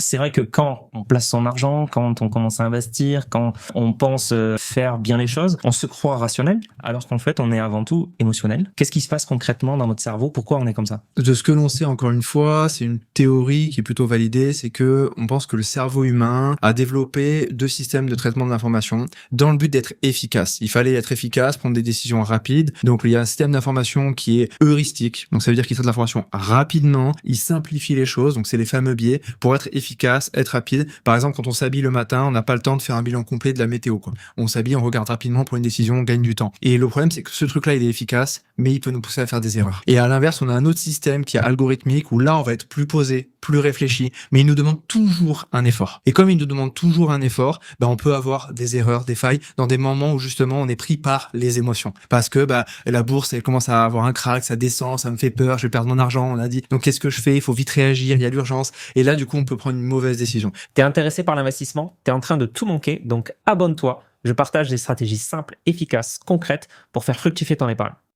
C'est vrai que quand on place son argent, quand on commence à investir, quand on pense faire bien les choses, on se croit rationnel, alors qu'en fait, on est avant tout émotionnel. Qu'est-ce qui se passe concrètement dans notre cerveau? Pourquoi on est comme ça? De ce que l'on sait, encore une fois, c'est une théorie qui est plutôt validée, c'est que on pense que le cerveau humain a développé 2 systèmes de traitement de l'information dans le but d'être efficace. Il fallait être efficace, prendre des décisions rapides. Donc, il y a un système d'information qui est heuristique. Donc, ça veut dire qu'il traite l'information rapidement, il simplifie les choses. Donc, c'est les fameux biais pour être efficace, être rapide. Par exemple, quand on s'habille le matin, on n'a pas le temps de faire un bilan complet de la météo, quoi. On s'habille, on regarde rapidement pour une décision, on gagne du temps. Et le problème, c'est que ce truc-là, il est efficace, mais il peut nous pousser à faire des erreurs. Et à l'inverse, on a un autre système qui est algorithmique où là, on va être plus posé, plus réfléchi, mais il nous demande toujours un effort. Et comme il nous demande toujours un effort, on peut avoir des erreurs, des failles dans des moments où justement on est pris par les émotions. Parce que la bourse, elle commence à avoir un crack, ça descend, ça me fait peur, je vais perdre mon argent, on a dit. Donc qu'est-ce que je fais? Il faut vite réagir, il y a l'urgence. Et là, du coup, on peut prendre une mauvaise décision. T'es intéressé par l'investissement? T'es en train de tout manquer, donc abonne-toi. Je partage des stratégies simples, efficaces, concrètes pour faire fructifier ton épargne.